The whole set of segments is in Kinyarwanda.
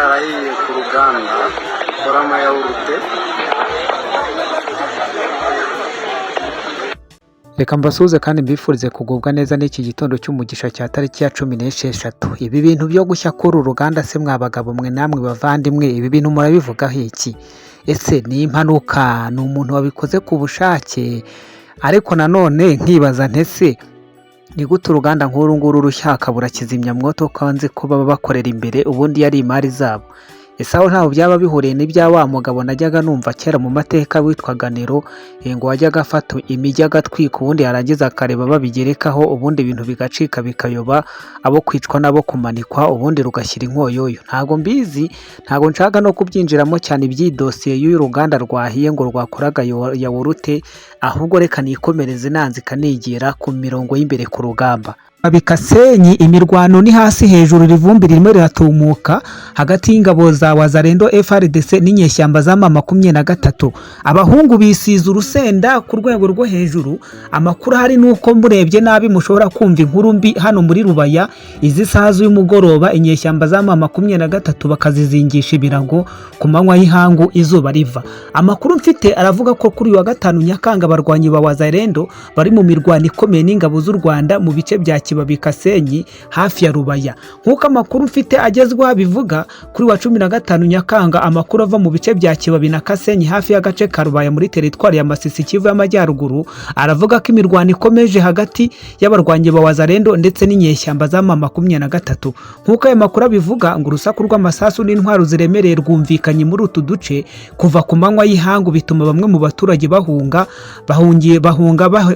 arahiye ku ruganda akora amayawurute. Reka mbasuhuze kandi mbifurize kugubwa neza n'iki gitondo cy'umugisha cya tariki ya 16. Ibi bintu byo gushya kuri uruganda se mwabagabo mwe namwe bavandimwe, ibi bintu murabivugaho iki? Ese ni impanuka, ni umuntu wabikoze ku bushake? Ariko nanone nkibaza ntese ni gute uruganda nk'uru nguru rushya hakabura kizimyamwoto kanze ko baba bakorera imbere ubundi yari imari zabo? Ese aho ntaho byaba bihuriye n'ibya wa mugabo najyaga numva kera mu mateka witwaga Nero, ngo wajyaga afata imijyi agatwika ubundi yarangiza akareba babigerekaho ubundi ibintu bigacika bikayoba, abo kwicwa nabo kumanikwa ubundi rugashyira inkoyoyo. Ntago mbizi, ntago nshaka no kubyinjiramo cyane iby'idosiye y'uyu ruganda rwahiye ngo rwakoraga yawurute, ahubwo reka nikomereze nanzika nigera ku mirongo y'imbere ku rugamba. Bikasenyi imirwano ni hasi hejuru, rivumbi ririmo riratumuka hagati y'ingabo za Wazalendo FRDC n'inyeshyamba za M23. Abahungu bisiza urusenda ku rwego rwo hejuru. Amakuru hari nuko murebye nabi mushobora kumva inkuru mbi hano muri Rubaya izi saha y'umugoroba, inyeshyamba za M23 bakazizingisha ibirago ku manywa y'ihangu izuba riva. Amakuru mfite aravuga ko kuri wa gatanu Nyakanga abarwanyi ba Wazalendo bari mu mirwano ikomeye n'ingabo z'u Rwanda mu bice bya Bikasenyi hafi ya Rubaya. Nkuko amakuru mfite agezwa bivuga, kuri wa 15 Nyakanga amakuru ava mu bice bya Kibabi na Kasenyi hafi y'agace ka Rubaya muri teritwari ya Masisi Kivu y'Amajyaruguru, aravuga ko imirwano ikomeje hagati y'abarwanyi ba Wazalendo ndetse n'inyeshyamba za M23. Nkuko ayo makuru bivuga ngo urusaku rw'amasasu n'intwaro ziremereye rwumvikanye muri utu duce kuva ku manywa y'ihangu, bituma bamwe mu baturage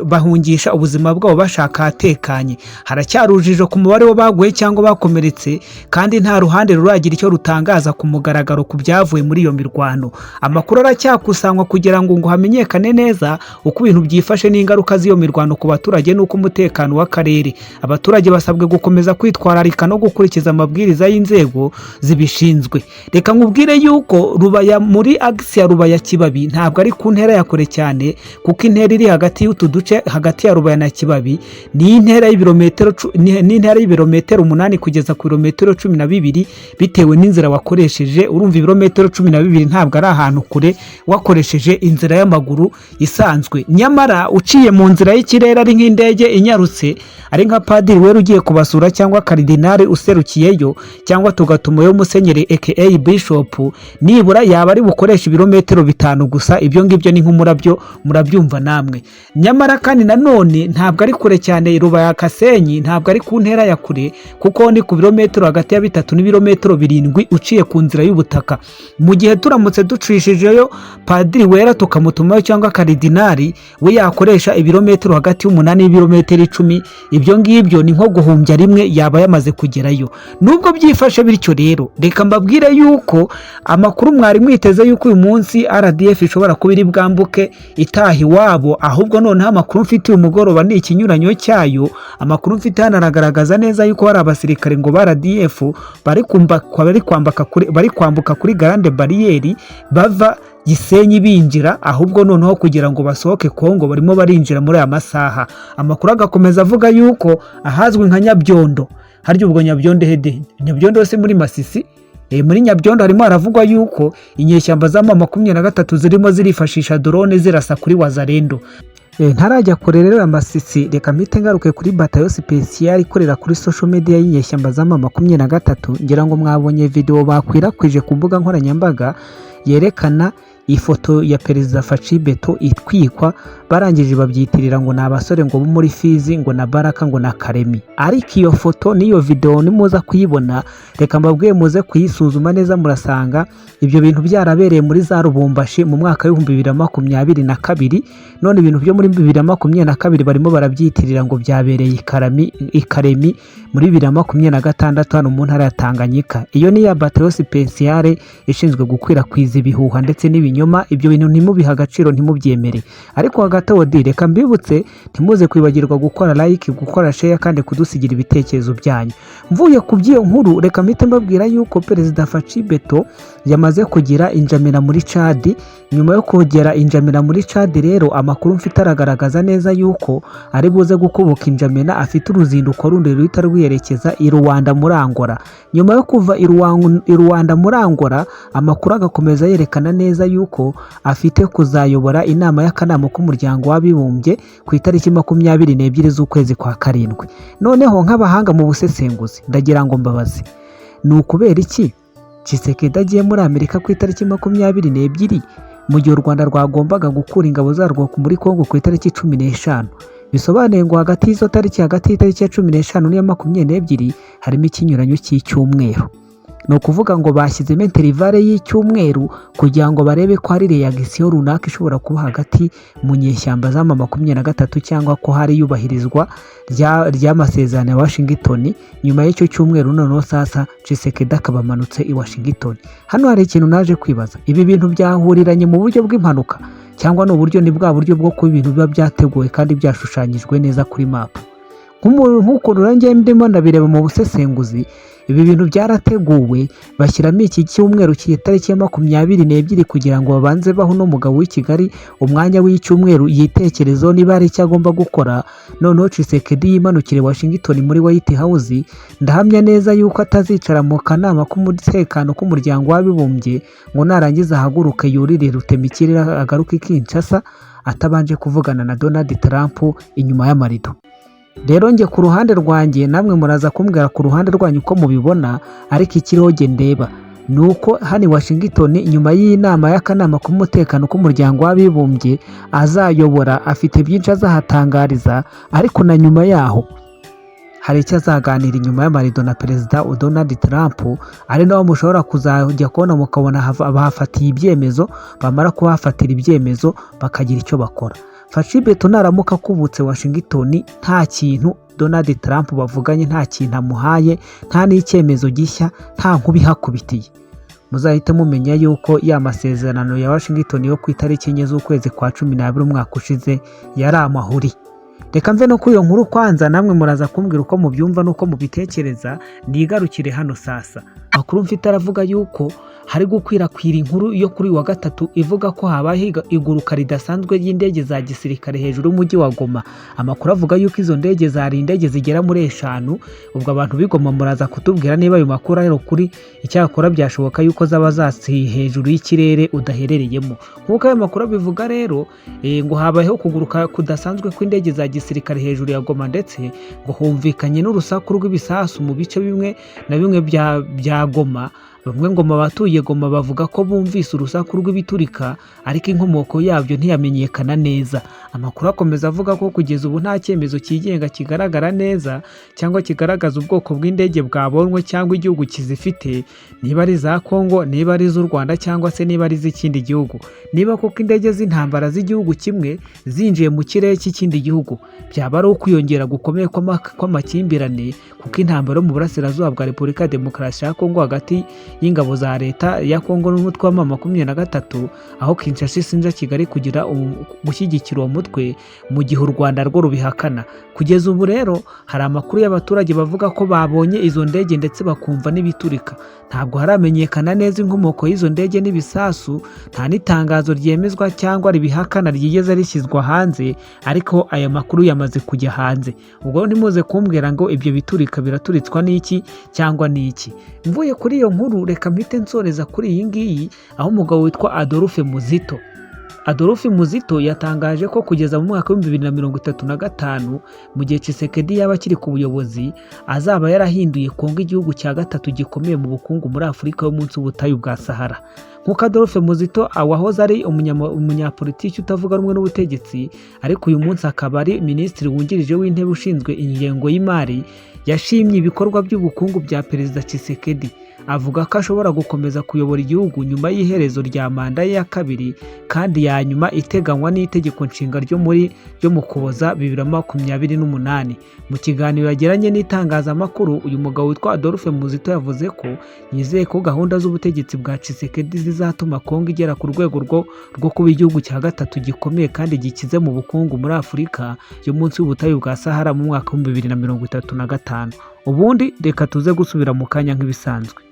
bahungisha ubuzima bwabo bashaka hatekanye. Haracyarujije ku mubare w'abaguye cyangwa bakomeretse, kandi nta ruhande ruragira icyo rutangaza ku mugaragaro ku byavuye muri iyo mirwano. Amakuru aracyakusanywa kugira ngo hamenyekane neza uko ibintu byifashe n'ingaruka z'iyo mirwano ku baturage n'uko umutekano w'akarere. Abaturage basabwe gukomeza kwitwararika no gukurikiza amabwiriza y'inzego zibishinzwe. Reka nkubwire yuko Rubaya muri agisi ya Rubaya Kibabi ntabwo ari ku ntera ya kure cyane, kuko intera iri hagati y'utu duce hagati ya Rubaya na Kibabi ni intera y'ibirometero 8 kugeza ku birometero 12 bitewe n'inzira wakoresheje. Urumva ibirometero 12 ntabwo ari ahantu kure wakoresheje inzira y'amaguru isanzwe. Nyamara uciye mu nzira y'ikirere ari nk'indege inyarutse, ari nka padiri wera ugiye kubasura cyangwa karidinari userukiyeyo, cyangwa tugatumayo musenyeri aka bishop, nibura yaba ari bukoresha ibirometero 5 gusa. Ibyo ngibyo ni nk'umurabyo, murabyumva namwe. Nyamara kandi nanone ntabwo ari kure cyane. Rubaya Kasenyi ntabwo ari ku ntera ya kure, kuko ni ku birometero hagati ya 3 n'ibirometero 7 uciye ku nzira y'ubutaka. Mu gihe turamutse ducishijeyo padiri wera tukamutumayo cyangwa karidinari, we yakoresha ibirometero hagati y'8 n'ibirometero 10. Ibyo ngibyo ni nko guhumbya rimwe yaba yamaze kugerayo. Nubwo byifashe bityo rero, reka mbabwire yuko amakuru mwari mwiteze yuko uyu munsi RDF ishobora kuba iri bwambuke itaha iwabo, ahubwo noneho amakuru mfite uyu mugoroba ni ikinyuranyo cyayo. Amakuru mfite hano aragaragaza neza yuko hari abasirikare ngo ba RDF bari kwambuka kuri Grande Barriere bava Gisenyi binjira, ahubwo noneho kugira ngo basohoke Kongo barimo barinjira muri aya masaha. Amakuru agakomeza avuga yuko ahazwi nka Nyabyondo, haryo ubwo Nyabyondo hede, Nyabyondo se muri Masisi, muri Nyabyondo harimo haravugwa yuko inyeshyamba za M23 zirimo zirifashisha drone zirasa kuri Wazalendo. Ntarajya kure rero Amasisi, reka mpite ngaruke kuri batayo special ikorera kuri social media y'inyeshyamba za M23. Ngira ngo mwabonye video bakwirakwije ku mbuga nkoranyambaga yerekana ifoto ya perezida Faci Beto itwikwa, barangije babyitirira ngo ni abasore ngo bo muri Fizi ngo na Baraka ngo na Karemi. Ariko iyo foto n'iyo video nimuza kuyibona, reka mbabwiye muze kuyisuzuma neza, murasanga ibyo bintu byarabereye muri za Lubumbashi mu mwaka wa 2022. None ibintu byo muri 2022 barimo barabyitirira ngo byabereye Karemi muri 2026 hano mu ntara ya Tanganyika. Iyo ni ya batero speciale ishinzwe gukwirakwiza ibihuha ndetse n'ibinyoma. Ibyo bintu ntimubiha agaciro, ntimubyemere. Ariko hagati reka mbibutse ntimuze kwibagirwa gukora like, gukora share kandi kudusigira ibitekerezo byanyu. Mvuye ku by'iyo nkuru, reka mpite mbabwira yuko perezida Faci Beto yamaze kugira injamena muri Chad. Nyuma yo kugera injamena muri Chad rero, amakuru mfite aragaragaza neza yuko ari buze gukubuka injamena, afite uruzinduko rundi ruhita rwiyerekeza i Rwanda muri Angola. Nyuma yo kuva i Rwanda muri Angola, amakuru agakomeza yerekana neza yuko afite kuzayobora inama y'akanama k'umuryango w'abibumbye ku itariki 22 z'ukwezi kwa karindwi. Noneho nk'abahanga mu busesenguzi ndagira ngo mbabaze, ni ukubera iki Tshisekedi agiye muri Amerika ku itariki 22 mu gihe u Rwanda rwagombaga gukura ingabo zarwo muri Kongo ku itariki 15? Bisobanuye ngo hagati y'izo tariki, hagati y'itariki ya 15 n'iya 22 harimo ikinyuranyo cy'icyumweru. Ni ukuvuga ngo bashyizemo interivale y'icyumweru kugira ngo barebe ko hari reaction runaka ishobora kuba hagati mu nyeshyamba za 23 cyangwa ko hari yubahirizwa ry'amasezerano ya Washington. Nyuma y'icyo cyumweru noneho sasa Tshisekedi akabamanutse i Washington. Hano hari ikintu naje kwibaza, ibi bintu byahuriranye mu buryo bw'impanuka cyangwa n'uburyo ni bwa buryo bwo kuba ibintu biba byateguwe kandi byashushanyijwe neza kuri map? Nk'uko rurangiye ndimo ndabireba mu busesenguzi, ibi bintu byarateguwe bashyiramo iki cyumweru cy'itariki ya 22 kugira ngo babanze baho no mugabo w'i Kigali umwanya w'icyumweru yitekerezo niba ari icyo agomba gukora. Noneho Tshisekedi yimanukire Washington muri White House. Ndahamya neza yuko atazicara mu kanama k'umutekano k'umuryango w'abibumbye ngo narangiza ahaguruke yurire rutemikire agaruke Kinshasa atabanje kuvugana na Donald Trump inyuma y'amarido. Rero nge ku ruhande rwanjye, namwe muraza kumbwira ku ruhande rwanyu uko mubibona, ariko ikiroge ndeba nuko hani Washington nyuma y'inama y'akanama k'umutekano k'umuryango w'abibumbye azayobora, afite byinshi azahatangariza, ariko na nyuma yaho hari icyo azaganira inyuma y'amarido na perezida Donald Trump, ari naho mushobora kuzajya kubona mukabona bahafatiye ibyemezo, bamara kuhafatira ibyemezo bakagira icyo bakora. Faci Beto naramuka kubutse Washington, nta kintu Donald Trump bavuganye, nta kintu amuhaye, nta n'icyemezo gishya, nta nkubihakubitiye, muzahite mumenya yuko ya masezerano ya Washington yo ku itariki 4 z'ukwezi kwa 12 umwaka ushize yari amahuri. Reka mve no kuyo nkuru kwanza, namwe muraza kumbwira uko mubyumva nuko mubitekereza. Nigarukire hano sasa. Makuru mfite aravuga yuko hari gukwirakwira inkuru yo kuri wa gatatu ivuga ko habaye iguruka ridasanzwe y'indege za gisirikare hejuru y'umujyi wa Goma. Amakuru avuga yuko izo ndege zari indege zigera muri 5. Ubwo abantu bigoma muraza kutubwira niba ayo makuru rero kuri icyakora byashoboka yuko zaba zasi hejuru y'ikirere udaherereyemo. Nkuko ayo makuru bivuga rero ngo habayeho kuguruka kudasanzwe kw'indege za gisirikare hejuru ya Goma, ndetse ngo humvikanye n'urusaku rw'ibisasu mu bice bimwe na bimwe bya Goma. Bamwe ngo abatuye Goma bavuga ko bumvise urusaku rw'ibiturika, ariko inkomoko yabyo ntiyamenyekana neza. Amakuru akomeza avuga ko kugeza ubu nta cyemezo cyigenga kigaragara neza cyangwa kigaragaza ubwoko bw'indege bwabonwe cyangwa igihugu kizifite, niba ari za Kongo, niba ari z'u Rwanda cyangwa se niba ari z'ikindi gihugu. Niba koko indege z'intambara z'igihugu kimwe zinjiye mu kirere cy'ikindi gihugu, byaba ari ukwiyongera gukomeye kw'amakimbirane, kuko intambara mu burasirazuba bwa Repubulika ya Demokarasi ya Kongo hagati y'ingabo za leta ya Kongo n'umutwe wa M23, aho Kinshasa ishinja Kigali kugira gushyigikira uwo mutwe mu gihe u Rwanda rwo rubihakana. Kugeza ubu rero hari amakuru y'abaturage bavuga ko babonye izo ndege ndetse bakumva n'ibiturika. Ntabwo haramenyekana neza inkomoko y'izo ndege n'ibisasu, nta n'itangazo ryemezwa cyangwa ribihakana ryigeze rishyizwa hanze, ariko aya makuru yamaze kujya hanze. Ubwo ntimuze kumbwira ngo ibyo biturika biraturitswa n'iki cyangwa n'iki. Mvuye kuri iyo nkuru, reka mpite nsoreza kuri iyi ngiyi, aho umugabo witwa Adolphe Muzito Adolphe Muzito yatangaje ko kugeza mu mwaka wa 2035 mu gihe Tshisekedi yaba akiri ku buyobozi azaba yarahinduye Kongo igihugu cya gatatu gikomeye mu bukungu muri Afurika yo munsi y'ubutayu bwa Sahara. Nk'uko Adolphe Muzito wahoze ari umunyapolitiki utavuga rumwe n'ubutegetsi ariko uyu munsi akaba ari minisitiri wungirije w'intebe ushinzwe ingengo y'imari, yashimye ibikorwa by'ubukungu bya Perezida Tshisekedi. Avuga ko ashobora gukomeza kuyobora igihugu nyuma y'iherezo rya manda ye ya kabiri kandi ya nyuma iteganywa n'itegeko nshinga ryo mu Ukuboza 2028. Mu kiganiro yagiranye n'itangazamakuru, uyu mugabo witwa Adolphe Muzito yavuze ko yizeye ko gahunda z'ubutegetsi bwa Tshisekedi zizatuma Kongo igera ku rwego rwo kuba igihugu cya gatatu gikomeye kandi gikize mu bukungu muri Afurika yo munsi y'ubutayu bwa Sahara mu mwaka wa 2035. Ubundi reka tuze gusubira mu kanya nk'ibisanzwe.